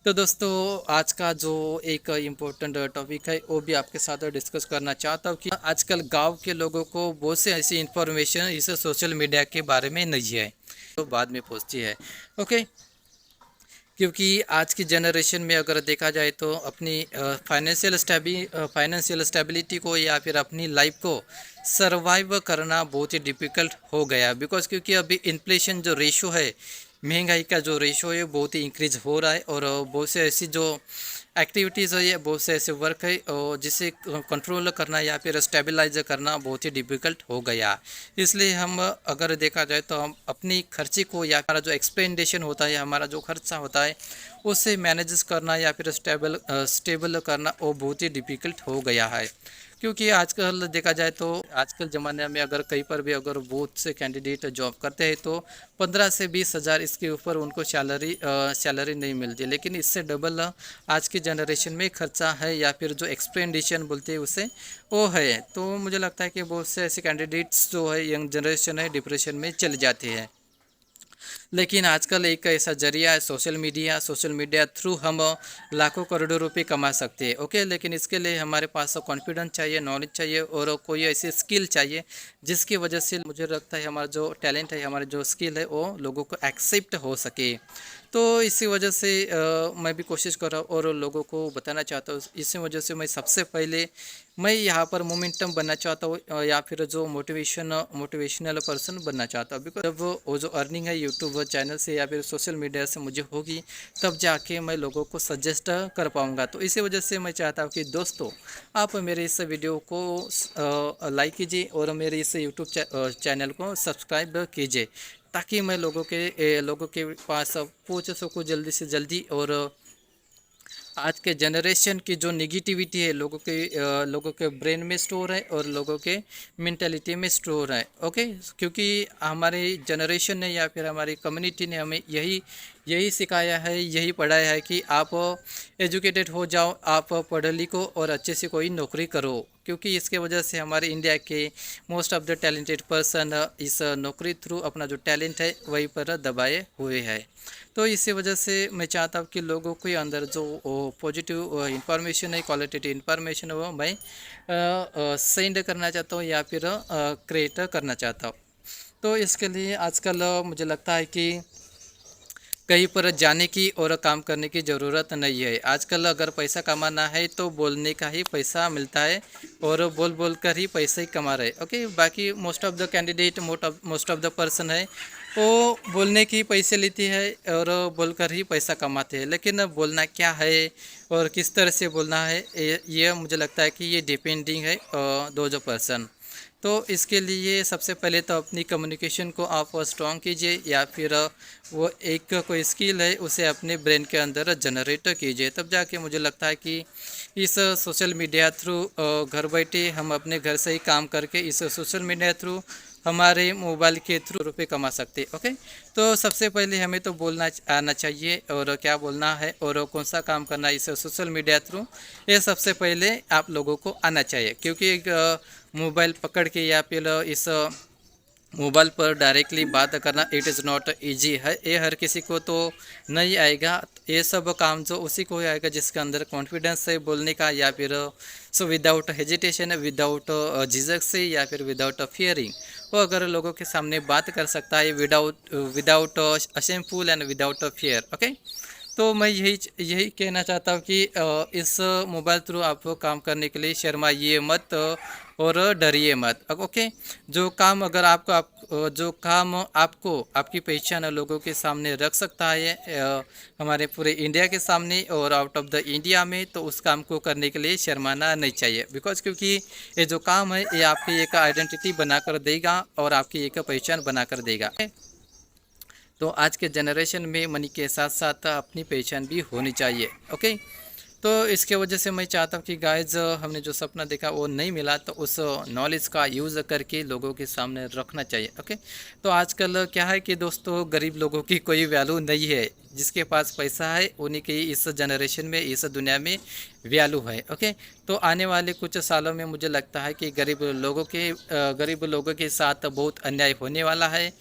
तो दोस्तों, आज का जो एक इम्पोर्टेंट टॉपिक है वो भी आपके साथ डिस्कस करना चाहता हूँ कि आजकल गांव के लोगों को बहुत से ऐसी इंफॉर्मेशन इस सोशल मीडिया के बारे में नहीं है, तो बाद में पहुँचती है। ओके, क्योंकि आज की जनरेशन में अगर देखा जाए तो अपनी फाइनेंशियल स्टेबिलिटी को या फिर अपनी लाइफ को सरवाइव करना बहुत ही डिफ़िकल्ट हो गया, बिकॉज क्योंकि अभी इन्फ्लेशन जो रेशो है, महंगाई का जो रेशो है बहुत ही इंक्रीज हो रहा है, और बहुत से ऐसी जो एक्टिविटीज़ है, बहुत से ऐसे वर्क है और जिसे कंट्रोल करना या फिर स्टेबलाइज करना बहुत ही डिफ़िकल्ट हो गया। इसलिए हम अगर देखा जाए तो हम अपनी खर्चे को या हमारा जो एक्सपेंडेशन होता है, हमारा जो खर्चा होता है, उसे मैनेज करना या फिर स्टेबल करना वो बहुत ही डिफ़िकल्ट हो गया है। क्योंकि आजकल देखा जाए तो आजकल ज़माने में अगर कहीं पर भी अगर बहुत से कैंडिडेट जॉब करते हैं तो 15 से 20 हज़ार इसके ऊपर उनको सैलरी नहीं मिलती, लेकिन इससे डबल आज की जनरेशन में खर्चा है या फिर जो एक्सपेंडिशन बोलते हैं उसे वो है। तो मुझे लगता है कि बहुत से ऐसे कैंडिडेट्स जो है यंग जनरेशन है डिप्रेशन में चले जाते हैं। लेकिन आजकल एक ऐसा जरिया है सोशल मीडिया थ्रू हम लाखों करोड़ों रुपए कमा सकते हैं। ओके, लेकिन इसके लिए हमारे पास कॉन्फिडेंस चाहिए, नॉलेज चाहिए और कोई ऐसी स्किल चाहिए जिसकी वजह से मुझे लगता है हमारा जो टैलेंट है, हमारा जो स्किल है वो लोगों को एक्सेप्ट हो सके। तो इसी वजह से मैं भी कोशिश कर रहा हूँ और लोगों को बताना चाहता हूँ। इसी वजह से मैं सबसे पहले मैं यहाँ पर मोमेंटम बनना चाहता हूँ या फिर जो मोटिवेशनल पर्सन बनना चाहता हूँ। बिकॉज जब वो जो अर्निंग है यूट्यूब चैनल से या फिर सोशल मीडिया से मुझे होगी, तब जाके मैं लोगों को सजेस्ट कर पाऊँगा। तो इसी वजह से मैं चाहता हूँ कि दोस्तों, आप मेरे इस वीडियो को लाइक कीजिए और मेरे इस यूट्यूब चैनल को सब्सक्राइब कीजिए, ताकि मैं लोगों के पास पहुँच सकूँ जल्दी से जल्दी। और आज के जनरेशन की जो निगेटिविटी है लोगों के ब्रेन में स्टोर है और लोगों के मेंटेलिटी में स्टोर है। ओके, क्योंकि हमारी जनरेशन ने या फिर हमारी कम्युनिटी ने हमें यही सिखाया है, यही पढ़ाया है कि आप एजुकेटेड हो जाओ, आप पढ़ लिखो और अच्छे से कोई नौकरी करो। क्योंकि इसके वजह से हमारे इंडिया के most of the talented person इस नौकरी थ्रू अपना जो टैलेंट है वहीं पर दबाए हुए है। तो इसी वजह से मैं चाहता हूँ कि लोगों के अंदर जो पॉजिटिव इंफॉर्मेशन है, क्वालिटेटिव इंफॉर्मेशन है, वो मैं सेंड करना चाहता हूँ या फिर क्रिएट करना चाहता हूँ। तो इसके लिए आजकल मुझे लगता है कि कहीं पर जाने की और काम करने की ज़रूरत नहीं है। आजकल अगर पैसा कमाना है तो बोलने का ही पैसा मिलता है और बोल कर ही पैसे ही कमा रहे। ओके, बाकी most of the candidate most of the person है वो बोलने की पैसे लेती है और बोलकर ही पैसा कमाते हैं, लेकिन बोलना क्या है और किस तरह से बोलना है ये मुझे लगता है कि ये डिपेंडिंग है दो जो पर्सन। तो इसके लिए सबसे पहले तो अपनी कम्युनिकेशन को आप स्ट्रॉन्ग कीजिए या फिर वो एक कोई स्किल है उसे अपने ब्रेन के अंदर जनरेट कीजिए, तब जाके मुझे लगता है कि इस सोशल मीडिया थ्रू घर बैठे हम अपने घर से ही काम करके इस सोशल मीडिया थ्रू हमारे मोबाइल के थ्रू रुपए कमा सकते। ओके, तो सबसे पहले हमें तो बोलना आना चाहिए और क्या बोलना है और कौन सा काम करना है इस सोशल मीडिया थ्रू, ये सबसे पहले आप लोगों को आना चाहिए। क्योंकि एक मोबाइल पकड़ के या फिर इस मोबाइल पर डायरेक्टली बात करना इट इज़ नॉट इजी है, ये हर किसी को तो नहीं आएगा। ये सब काम जो उसी को ही आएगा जिसके अंदर कॉन्फिडेंस है बोलने का, या फिर सो विदाउट हेजिटेशन, विदाउट झिझक से या फिर विदाउट फियरिंग, वो अगर लोगों के सामने बात कर सकता है without without a shameful and without fear. Okay, तो मैं यही कहना चाहता हूँ कि इस मोबाइल थ्रू आप काम करने के लिए शर्माइए मत और डरिए मत। ओके, जो काम आपको आपकी पहचान लोगों के सामने रख सकता है, हमारे पूरे इंडिया के सामने और आउट ऑफ द इंडिया में, तो उस काम को करने के लिए शर्माना नहीं चाहिए। बिकॉज क्योंकि ये जो काम है ये आपकी एक आइडेंटिटी बनाकर देगा और आपकी एक पहचान बनाकर देगा। तो आज के जनरेशन में मनी के साथ साथ अपनी पहचान भी होनी चाहिए। ओके, तो इसके वजह से मैं चाहता हूँ कि गाइज हमने जो सपना देखा वो नहीं मिला, तो उस नॉलेज का यूज़ करके लोगों के सामने रखना चाहिए। ओके, तो आजकल क्या है कि दोस्तों, गरीब लोगों की कोई वैल्यू नहीं है, जिसके पास पैसा है उन्हीं की इस जनरेशन में, इस दुनिया में वैल्यू है। ओके, तो आने वाले कुछ सालों में मुझे लगता है कि गरीब लोगों के साथ बहुत अन्याय होने वाला है।